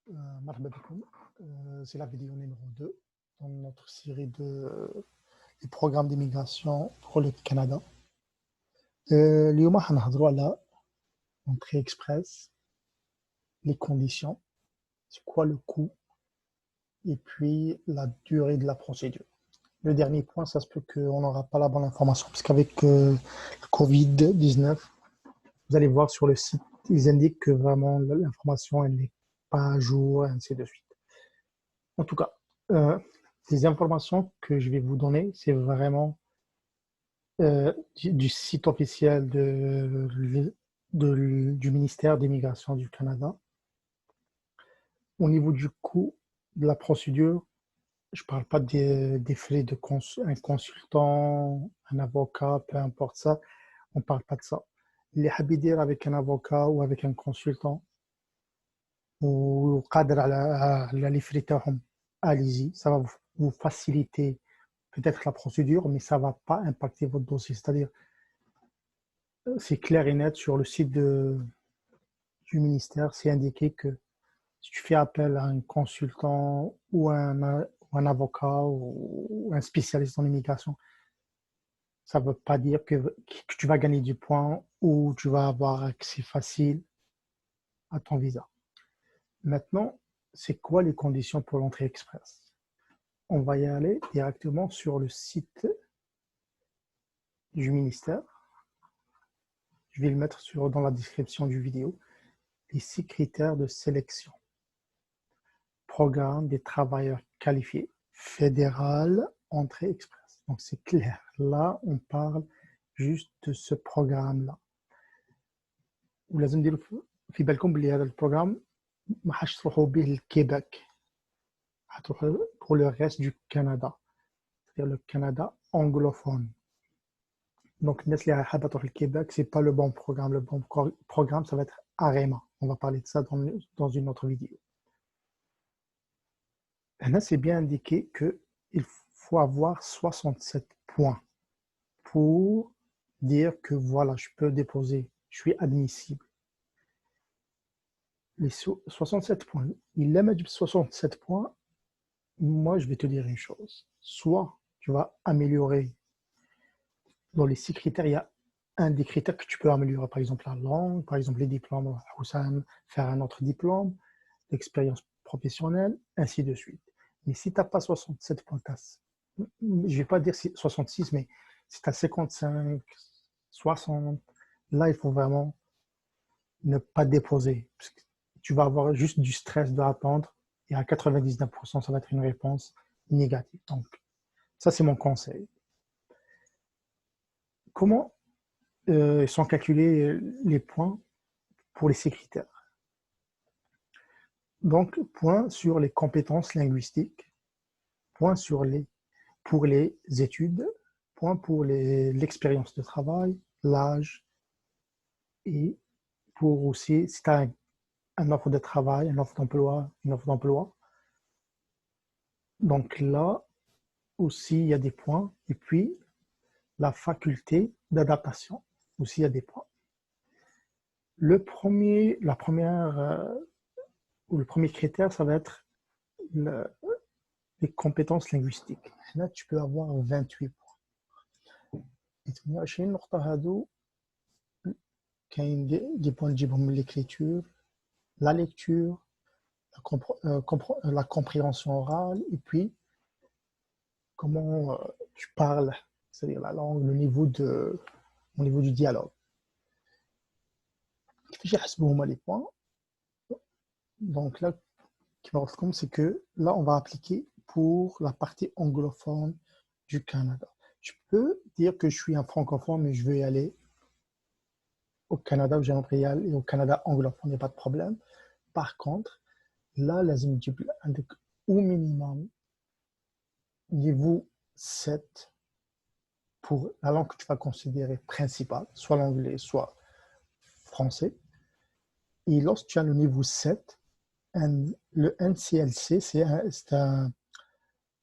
Marhaba bikoum. C'est la vidéo numéro 2 dans notre série des programmes d'immigration pour le Canada. اليوم حنهضروا على l'entrée express, les conditions, c'est quoi le coût et puis la durée de la procédure. Le dernier point, ça se peut qu'on n'aura pas la bonne information parce qu'avec le Covid-19, vous allez voir sur le site, ils indiquent que vraiment l'information elle n'est pas à jour, et ainsi de suite. En tout cas, les informations que je vais vous donner, c'est vraiment du site officiel du ministère des Migrations du Canada. Au niveau du coût de la procédure, je ne parle pas des frais de un consultant, un avocat, peu importe ça, on ne parle pas de ça. Les habidir avec un avocat ou avec un consultant, ou قادر على les frais تاعهم, allez-y, ça va vous faciliter peut-être la procédure, mais ça ne va pas impacter votre dossier. C'est-à-dire, c'est clair et net sur le site du ministère, c'est indiqué que si tu fais appel à un consultant ou un avocat ou un spécialiste en immigration, ça ne veut pas dire que tu vas gagner du point ou tu vas avoir accès facile à ton visa. Maintenant, c'est quoi les conditions pour l'entrée express? On va y aller directement sur le site du ministère. Je vais le mettre dans la description du vidéo. Les 6 critères de sélection. Programme des travailleurs qualifiés, fédéral, entrée express. Donc c'est clair. Là, on parle juste de ce programme-là. ولازم نديروا في بالكم بلي هذا البروغرام ما حاش تروحوا به للكيباك، حتروحوا pour le reste du Canada, c'est-à-dire le Canada anglophone. Donc الناس اللي حابه تروح للكيباك, c'est pas le bon programme. Le bon programme, ça va être AREMA. On va parler de ça dans une autre vidéo. Là, c'est bien indiqué qu'il faut avoir 67 points pour dire que voilà, je peux déposer, je suis admissible. Les 67 points, il aime 67 points, moi je vais te dire une chose. Soit tu vas améliorer, dans les 6 critères, il y a un des critères que tu peux améliorer, par exemple la langue, par exemple les diplômes, faire un autre diplôme, l'expérience professionnelle, ainsi de suite. Mais si tu n'as pas 67 points, je ne vais pas dire 66, mais si tu as 55, 60, là, il faut vraiment ne pas déposer. Parce que tu vas avoir juste du stress de attendre et à 99%, ça va être une réponse négative. Donc, ça, c'est mon conseil. Comment sont calculés les points pour les 6 critères? Donc, point sur les compétences linguistiques, point pour les études, point pour l'expérience de travail, l'âge, et pour aussi, si tu as une offre de travail, une offre d'emploi. Donc là aussi, il y a des points. Et puis, la faculté d'adaptation, aussi, il y a des points. Le premier critère, ça va être les compétences linguistiques. Là, tu peux avoir 28 points. كاين des points تجيبهم l'écriture, la lecture, la compréhension orale, et puis comment tu parles, c'est-à-dire la langue, au niveau du dialogue. كيفاش يحسبوا هما les points? Donc là, c'est que là, on va appliquer pour la partie anglophone du Canada. Je peux dire que je suis un francophone, mais je veux y aller au Canada, ou j'aimerais y aller au Canada anglophone, il n'y a pas de problème. Par contre, là, لازم تجيب عندك au minimum niveau 7 pour la langue que tu vas considérer principale, soit l'anglais, soit français. Et lorsque tu as le niveau 7, le NCLC, c'est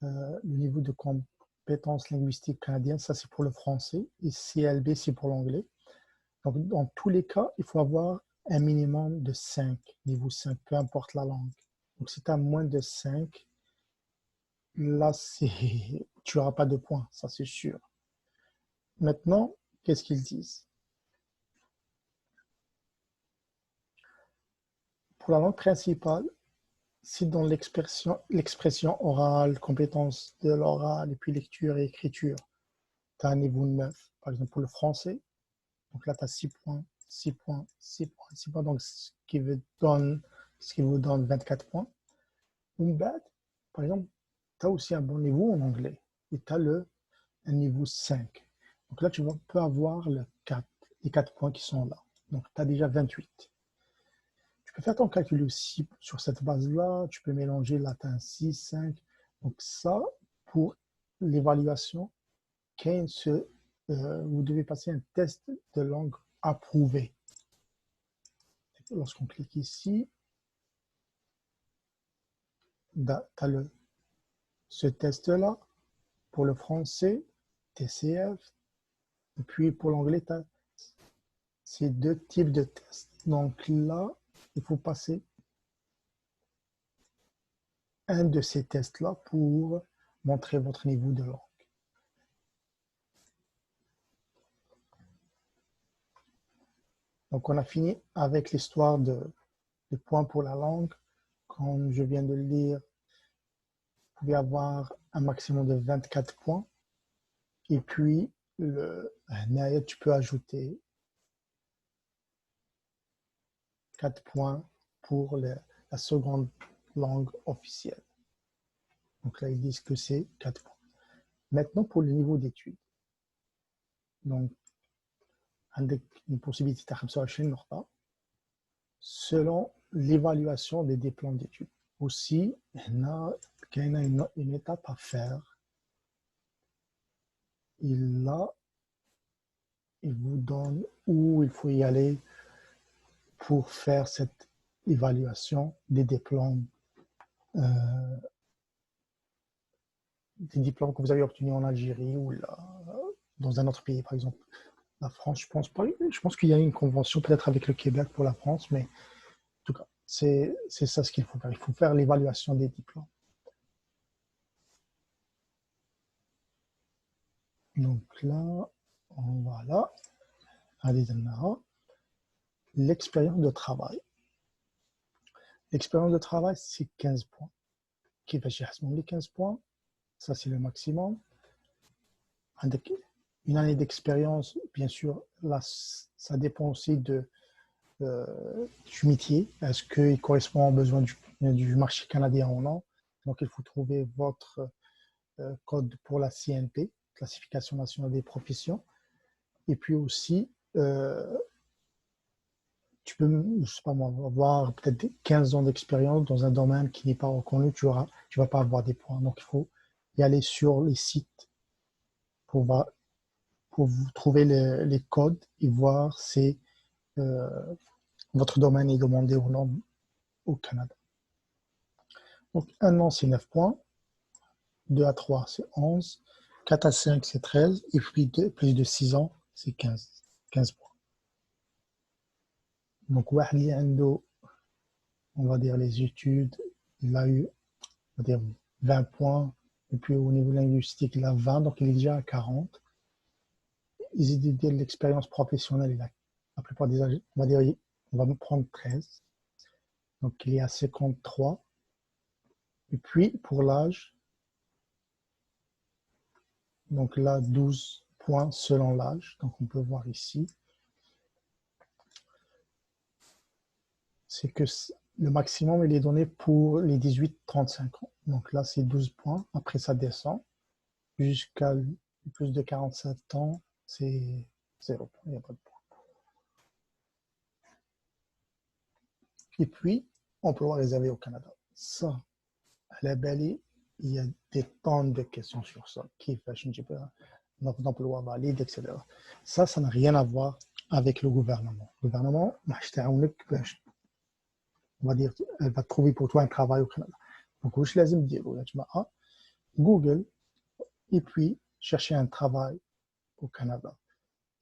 le niveau de compétences linguistiques canadiennes, ça c'est pour le français, et CLB c'est pour l'anglais. Donc dans tous les cas, il faut avoir un minimum de 5, niveau 5, peu importe la langue. Donc, si tu as moins de 5, là, tu n'auras pas de points, ça c'est sûr. Maintenant, qu'est-ce qu'ils disent? Pour la langue principale, si dans l'expression orale, compétence de l'oral, et puis lecture et écriture, tu as un niveau 9, par exemple pour le français, donc là tu as 6 points, 6 points, 6 points, 6 points, donc ce qui vous donne 24 points. Bad, par exemple, tu as aussi un bon niveau en anglais, et tu as un niveau 5. Donc là, peux avoir les 4 points qui sont là. Donc tu as déjà 28. Tu peux faire ton calcul aussi sur cette base-là. Tu peux mélanger latin 6, 5. Donc ça, pour l'évaluation, vous devez passer un test de langue approuvé. Lorsqu'on clique ici, tu as ce test-là. Pour le français, TCF. Et puis pour l'anglais, tu as ces deux types de tests. Donc là, il faut passer un de ces tests-là pour montrer votre niveau de langue. Donc, on a fini avec l'histoire des points pour la langue. Comme je viens de le lire, vous pouvez avoir un maximum de 24 points. Et puis, tu peux ajouter 4 points pour la seconde langue officielle. Donc là, ils disent que c'est 4 points. Maintenant, pour le niveau d'études. Donc, عندك une possibilité de 25 نقطة selon l'évaluation des diplômes d'études. Aussi, il y a une étape à faire. Il vous donne où il faut y aller pour faire cette évaluation des diplômes que vous avez obtenus en Algérie ou dans un autre pays, par exemple. La France, je pense pas. Je pense qu'il y a une convention peut-être avec le Québec pour la France, mais en tout cas, c'est ça ce qu'il faut faire. Il faut faire l'évaluation des diplômes. Donc là, voilà. Allez, l'expérience de travail. L'expérience de travail, c'est 15 points. Qui va chercher les 15 points? Ça, c'est le maximum. Une année d'expérience, bien sûr, là, ça dépend aussi du métier. Est-ce qu'il correspond aux besoins du marché canadien ou non? Donc, il faut trouver votre code pour la CNP, Classification nationale des professions. Et puis aussi, tu peux, je sais pas moi, avoir peut-être 15 ans d'expérience dans un domaine qui n'est pas reconnu, tu vas pas avoir des points. Donc, il faut y aller sur les sites pour vous trouver les codes et voir si votre domaine est demandé ou non au Canada. Donc, 1 an, c'est 9 points. 2 à 3, c'est 11. 4 à 5, c'est 13. Et puis plus de 6 ans, c'est 15 points. Donc, on va dire les études, il a eu, on va dire 20 points. Et puis au niveau linguistique, il a 20, donc il est déjà à 40. Les idées de l'expérience professionnelle, la plupart des âges, on va dire, on va me prendre 13. Donc il est à 53. Et puis pour l'âge, donc là 12 points selon l'âge. Donc on peut voir ici. C'est que le maximum, il est donné pour les 18-35 ans. Donc là, c'est 12 points. Après, ça descend. Jusqu'à plus de 47 ans, c'est 0 point. Il n'y a pas de point. Et puis, emploi réservé au Canada. Ça, à la Bali, il y a des tonnes de questions sur ça. Qui fait un petit peu d'emploi valide, etc. Ça n'a rien à voir avec le gouvernement. Le gouvernement, on va dire, elle va trouver pour toi un travail au Canada. Donc, je لازم dire, Google, et puis chercher un travail au Canada.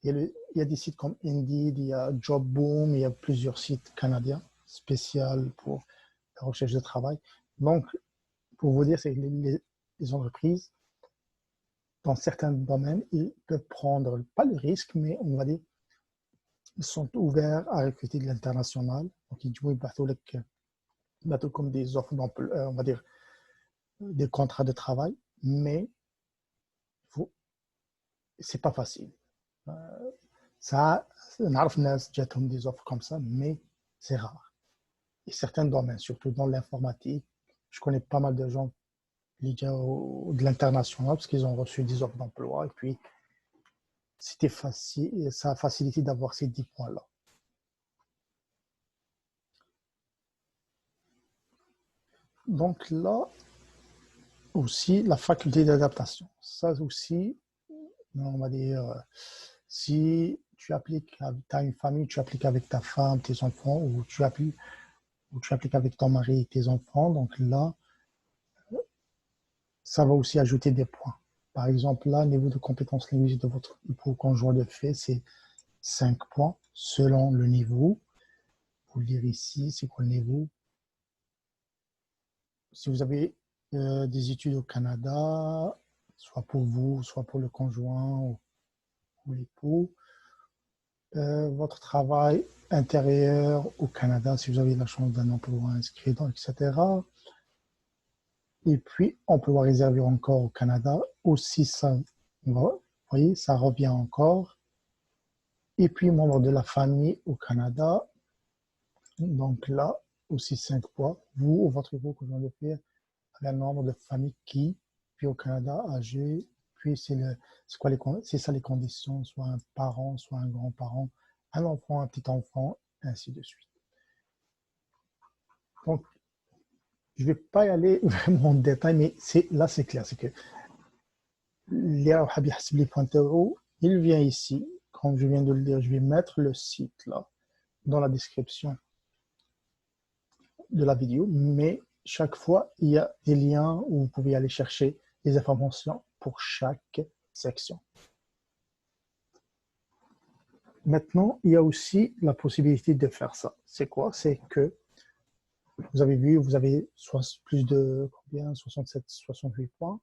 Il y a des sites comme Indeed, il y a Jobboom, il y a plusieurs sites canadiens spéciaux pour la recherche de travail. Donc, pour vous dire, c'est que les entreprises, dans certains domaines, ils peuvent prendre, pas le risque, mais on va dire, ils sont ouverts à recruter de l'international. Donc, ils jouent bateau comme des offres d'emploi, on va dire, des contrats de travail, mais c'est pas facile. Ça, نعرف ناس جاتهم des offres comme ça, mais c'est rare. Et certains domaines, surtout dans l'informatique, je connais pas mal de gens liés de l'international parce qu'ils ont reçu des offres d'emploi et puis c'était facile, ça a facilité d'avoir ces 10 points-là. Donc là, aussi, la faculté d'adaptation. Ça aussi, on va dire, si tu appliques, tu as une famille, tu appliques avec ta femme, tes enfants, ou tu appliques avec ton mari et tes enfants, donc là, ça va aussi ajouter des points. Par exemple, là, niveau de compétences linguistiques de votre époux conjoint de fait, c'est 5 points selon le niveau. Vous le dire ici, c'est quoi le niveau? Si vous avez des études au Canada, soit pour vous, soit pour le conjoint ou l'époux, votre travail intérieur au Canada, si vous avez la chance d'un emploi inscrit, etc. Et puis, emploi réservé encore au Canada, aussi ça, vous voyez, ça revient encore. Et puis, membre de la famille au Canada, donc là, aussi 5 points. Vous ou votre époux que vous de faire un nombre de familles qui, puis au Canada, âgé, puis c'est ça les conditions, soit un parent, soit un grand-parent, un enfant, un petit enfant, ainsi de suite. Donc, je ne vais pas y aller vraiment en détail, mais là, c'est clair. C'est que il vient ici. Comme je viens de le dire, je vais mettre le site là dans la description de la vidéo, mais chaque fois, il y a des liens où vous pouvez aller chercher les informations pour chaque section. Maintenant, il y a aussi la possibilité de faire ça. C'est quoi? C'est que vous avez vu, vous avez plus de combien? 67, 68 points.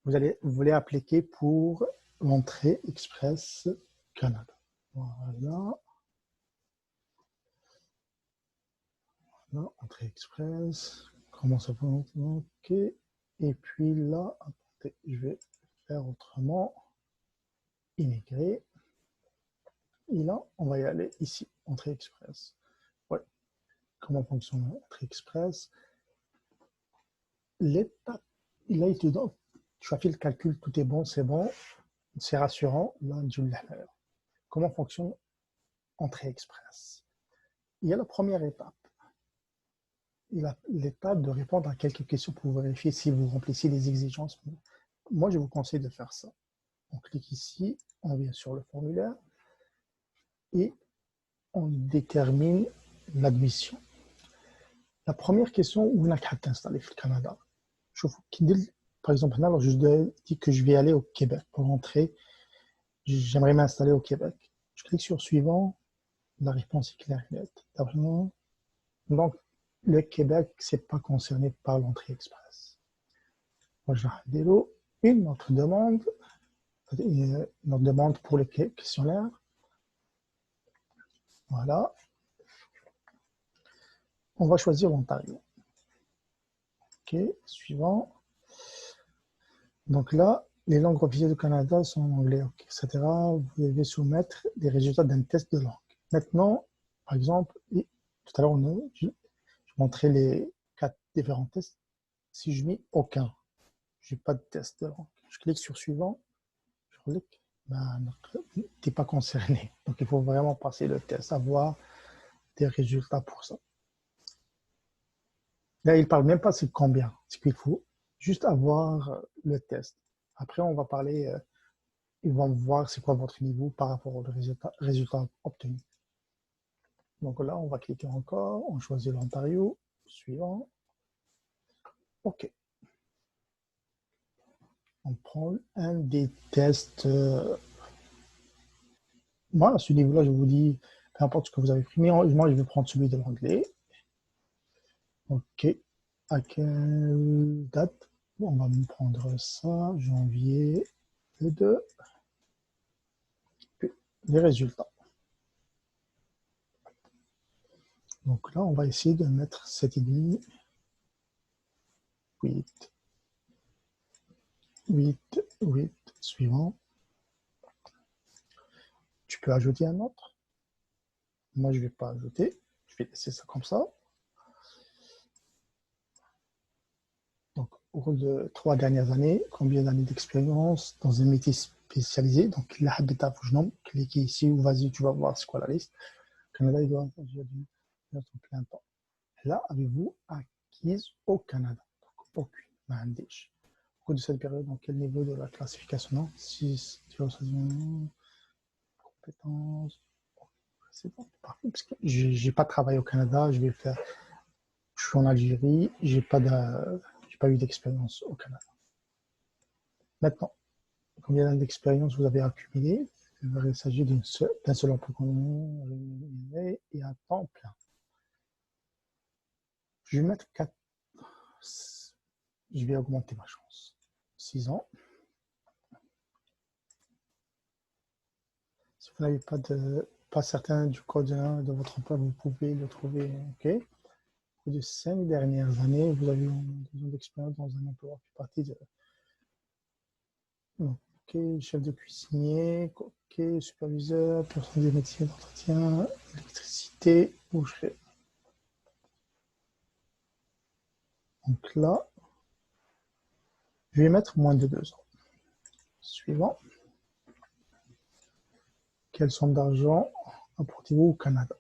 Vous voulez appliquer pour l'entrée express Canada. Voilà. Là, entrée express. Comment ça peut? OK. Et puis là, attendez, je vais faire autrement. Immigrer. Et là, on va y aller ici, entrée express. Ouais. Comment fonctionne l'entrée express? L'étape, là, il te donne, tu as fait le calcul, tout est bon, c'est rassurant. Là, comment fonctionne entrée express? Il y a la première étape. Il a l'étape de répondre à quelques questions pour vérifier si vous remplissez les exigences. Moi, je vous conseille de faire ça. On clique ici, on vient sur le formulaire et on détermine l'admission. La première question, où on a qu'à t'installer au Canada. Par exemple, là, je dis que je vais aller au Québec pour rentrer. J'aimerais m'installer au Québec. Je clique sur suivant. La réponse est claire et nette. Donc, le Québec, c'est pas concerné par l'entrée express. Moi, j'ai une autre demande pour le questionnaire. Voilà. On va choisir l'Ontario. OK, suivant. Donc là, les langues officielles du Canada sont en anglais, etc. Vous devez soumettre des résultats d'un test de langue. Maintenant, par exemple, tout à l'heure, je montrais les 4 différents tests. Si je mets aucun, je n'ai pas de test de langue. Je clique sur suivant, je clique, tu n'es pas concerné. Donc, il faut vraiment passer le test, avoir des résultats pour ça. Là, il ne parle même pas c'est combien. C'est qu'il faut juste avoir le test. Après, on va parler, ils vont voir c'est quoi votre niveau par rapport aux résultats obtenus. Donc là, on va cliquer encore, on choisit l'Ontario, suivant. OK. On prend un des tests. Moi, à ce niveau-là, je vous dis, peu importe ce que vous avez pris, mais moi, je vais prendre celui de l'anglais. OK. À quelle date? Bon, on va me prendre ça, janvier, le 2. Puis les résultats. Donc là, on va essayer de mettre 7,5, 8, 8, 8, suivant. Tu peux ajouter un autre. Moi, je ne vais pas ajouter. Je vais laisser ça comme ça. Donc, au cours de 3 dernières années, combien d'années d'expérience dans un métier spécialisé? Donc, la habitat Fougenom, cliquez ici ou vas-y, tu vas voir c'est quoi la liste. Canada, il doit agir son plein temps. Là, avez-vous acquise au Canada? Donc, aucune. Mandish. Au cours de cette période, dans quel niveau de la classification? 6, compétences. C'est bon, parfait, parce que j'ai pas travaillé au Canada, je vais faire. Je suis en Algérie, j'ai pas eu d'expérience au Canada. Maintenant, combien d'années d'expérience vous avez accumulé? Il s'agit d'un seul emploi et un temps plein. Je vais mettre 4. Je vais augmenter ma chance. 6 ans. Si vous n'avez pas certain du code de votre emploi, vous pouvez le trouver. OK. Au cours de 5 dernières années, vous avez eu 2 ans d'expérience dans un emploi qui fait partie de. OK, chef de cuisinier, OK, superviseur, personne des métiers d'entretien, électricité, boucherie. Donc là, je vais mettre moins de 2 ans. Suivant. Quelle somme d'argent apportez-vous au Canada?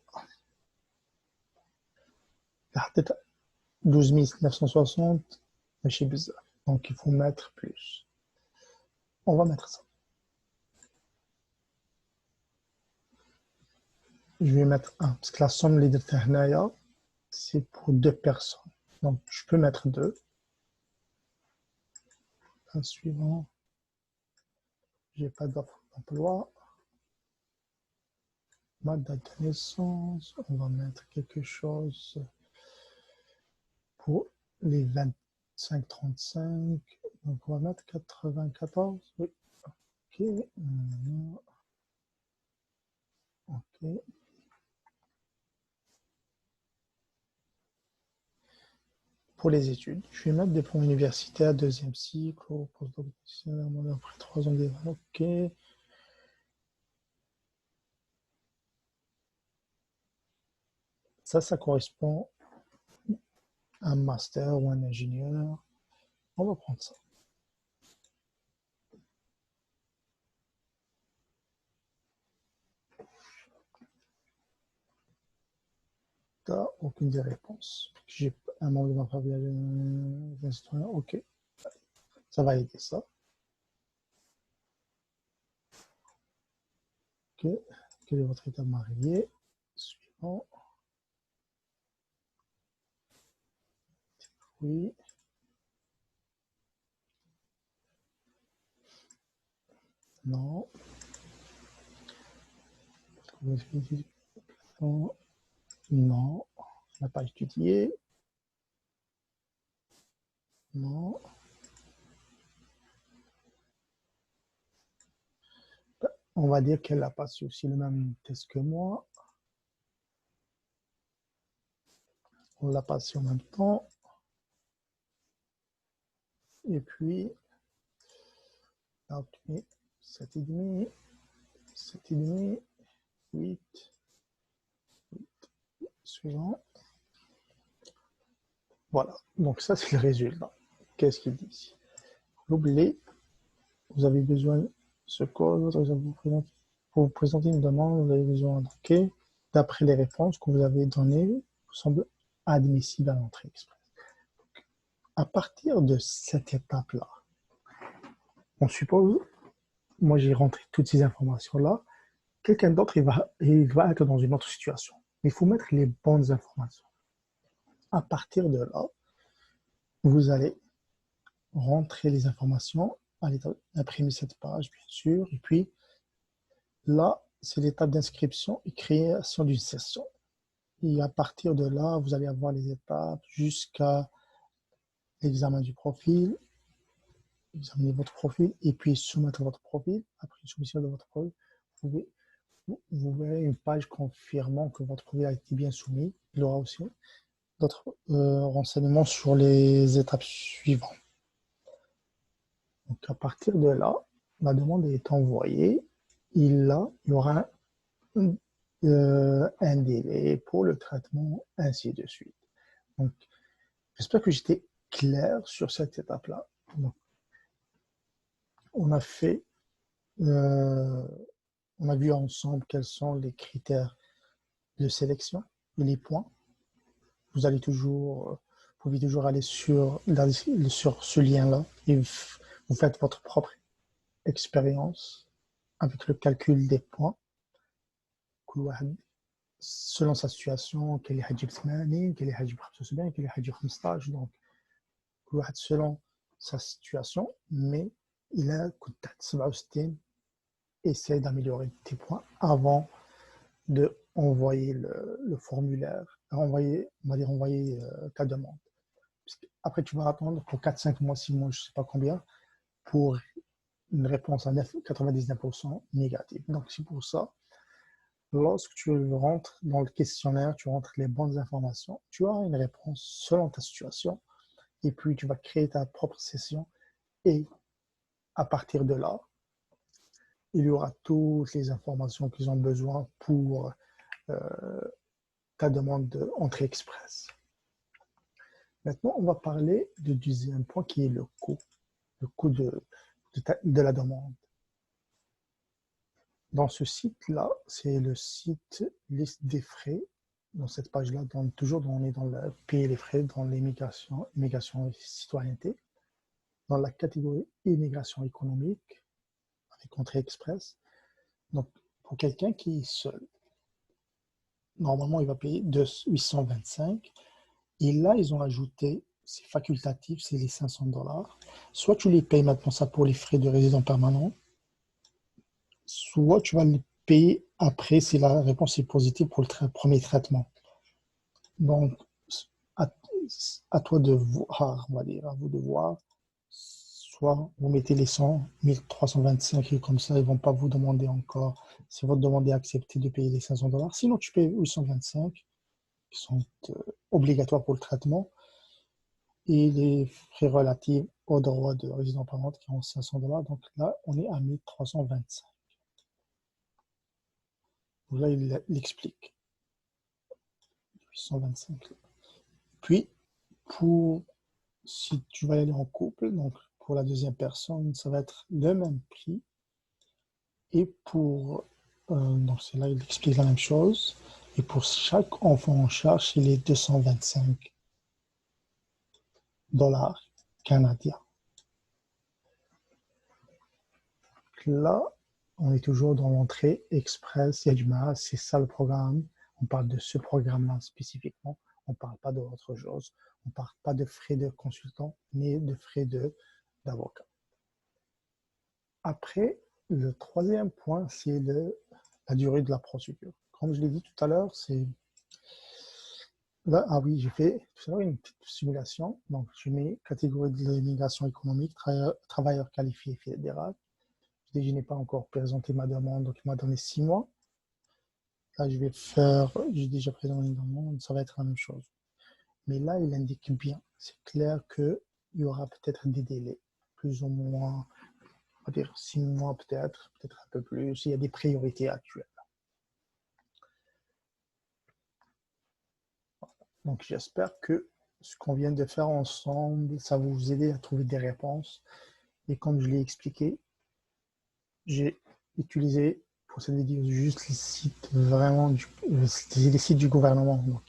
12 960 chez bizarre. Donc il faut mettre plus. On va mettre ça. Je vais mettre 1, parce que la somme les déterminaya, c'est pour 2 personnes. Donc je peux mettre 2. Un suivant. J'ai pas d'offre d'emploi. Ma date de naissance, on va mettre quelque chose pour les 25-35. Donc on va mettre 94. Oui. OK. OK. Pour les études, je vais mettre diplôme universitaire, deuxième cycle, postdoctoral, après 3 ans d'études. OK. Ça correspond à un master ou un ingénieur. On va prendre ça. T'as aucune des réponses. J'ai un membre de ma famille. OK. Ça va aider ça. OK. Quel est votre état marié? Suivant. Oui. Non. Non. On n'a pas étudié. Non. On va dire qu'elle a passé aussi le même test que moi. On l'a passé en même temps. Et puis, 7,5, 7,5, 8, suivant. Voilà, donc ça c'est le résultat. Qu'est-ce qu'il dit ici? L'oubliez, vous avez besoin de ce code, pour vous présenter une demande, vous avez besoin OK. D'après les réponses que vous avez données, vous semble admissible à l'entrée express. À partir de cette étape-là, on suppose, moi j'ai rentré toutes ces informations-là, quelqu'un d'autre il va être dans une autre situation. Mais il faut mettre les bonnes informations. À partir de là, vous allez rentrer les informations, allez imprimer cette page, bien sûr, et puis là, c'est l'étape d'inscription et création d'une session. Et à partir de là, vous allez avoir les étapes jusqu'à l'examen du profil, examiner votre profil et puis soumettre votre profil. Après une soumission de votre profil, vous, vous verrez une page confirmant que votre profil a été bien soumis. Il y aura aussi d'autres renseignements sur les étapes suivantes. Donc à partir de là, la demande est envoyée. Il y aura un délai pour le traitement, ainsi de suite. Donc, j'espère que j'étais clair sur cette étape-là. On a fait, euh, on a vu ensemble quels sont les critères de sélection et les points. Vous allez toujours, vous pouvez toujours aller sur ce lien-là et vous faites votre propre expérience avec le calcul des points. Selon sa situation, quel est حيجيب 80 quel est حيجيب 75 quel est حيجيب 15. Donc كل واحد selon sa situation, mais il a كنت تحت 67. Essaie d'améliorer tes points avant de envoyer le formulaire, on va dire envoyer ta demande. Après, tu vas attendre pour 4, 5 mois, 6 mois, je ne sais pas combien, pour une réponse à 99% négative. Donc, c'est pour ça, lorsque tu rentres dans le questionnaire, tu rentres les bonnes informations, tu as une réponse selon ta situation, et puis tu vas créer ta propre session, et à partir de là, il y aura toutes les informations qu'ils ont besoin pour ta demande d'entrée express. Maintenant, on va parler du deuxième point qui est le coût de la demande. Dans ce site-là, c'est le site liste des frais. Dans cette page-là, toujours on est dans le payer les frais, dans l'immigration, immigration et citoyenneté, dans la catégorie immigration économique, avec entrée express. Donc, pour quelqu'un qui est seul, normalement, il va payer 825. Et là, ils ont ajouté, c'est facultatif, c'est les 500 $. Soit tu les payes maintenant ça pour les frais de résident permanent, soit tu vas les payer après si la réponse est positive pour le premier traitement. Donc, à, à toi de voir, on va dire, à vous de voir. Soit vous mettez les 100, 1325 et comme ça, ils ne vont pas vous demander encore, si votre demande est acceptée, de payer les 500 $. Sinon, tu payes 825 qui sont obligatoires pour le traitement. Et les frais relatifs aux droits de résident permanent qui ont 500 $. Donc là, on est à 1325. Là, il explique. 825. Puis, si tu vas y aller en couple, donc pour la deuxième personne, ça va être le même prix. Et donc c'est là, il explique la même chose. Et pour chaque enfant en charge, il est 225 $ canadiens. Là, on est toujours dans l'entrée express Yajma, c'est ça le programme. On parle de ce programme-là spécifiquement. On ne parle pas d'autre chose. On ne parle pas de frais de consultant, mais de frais d'avocat. Après, le troisième point, c'est la durée de la procédure. Comme je l'ai dit tout à l'heure, c'est... Là, ah oui, j'ai fait tout à l'heure une petite simulation. Donc, je mets catégorie de l'immigration économique, travailleur qualifié fédéral. Je n'ai pas encore présenté ma demande, donc il m'a donné 6 mois. Là, j'ai déjà présenté une demande, ça va être la même chose. Mais là, il indique bien, c'est clair qu'il y aura peut-être des délais, plus ou moins, on va dire 6 mois peut-être un peu plus, il y a des priorités actuelles. Donc, j'espère que ce qu'on vient de faire ensemble, ça va vous aider à trouver des réponses. Et comme je l'ai expliqué, j'ai utilisé pour cette vidéo juste les sites les sites du gouvernement. Donc,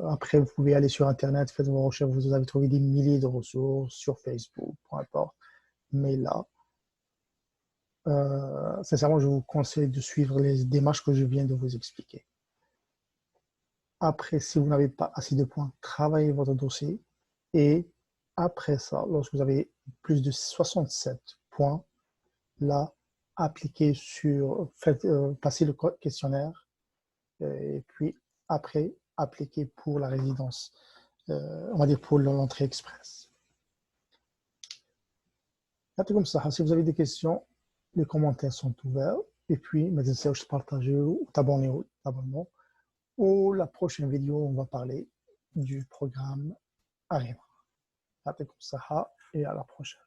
après, vous pouvez aller sur Internet, faites vos recherches, vous allez trouver des milliers de ressources sur Facebook, peu importe. Mais là, sincèrement, je vous conseille de suivre les démarches que je viens de vous expliquer. Après, si vous n'avez pas assez de points, travaillez votre dossier. Et après ça, lorsque vous avez plus de 67 points, là, appliquez passer le questionnaire et puis après appliquer pour la résidence, on va dire pour l'entrée express. comme ça. Si vous avez des questions, les commentaires sont ouverts. Et puis, ما تنساوش partager ou t'abonner ou abonnement. Ou la prochaine vidéo, on va parler du programme ARIMA. comme ça et à la prochaine.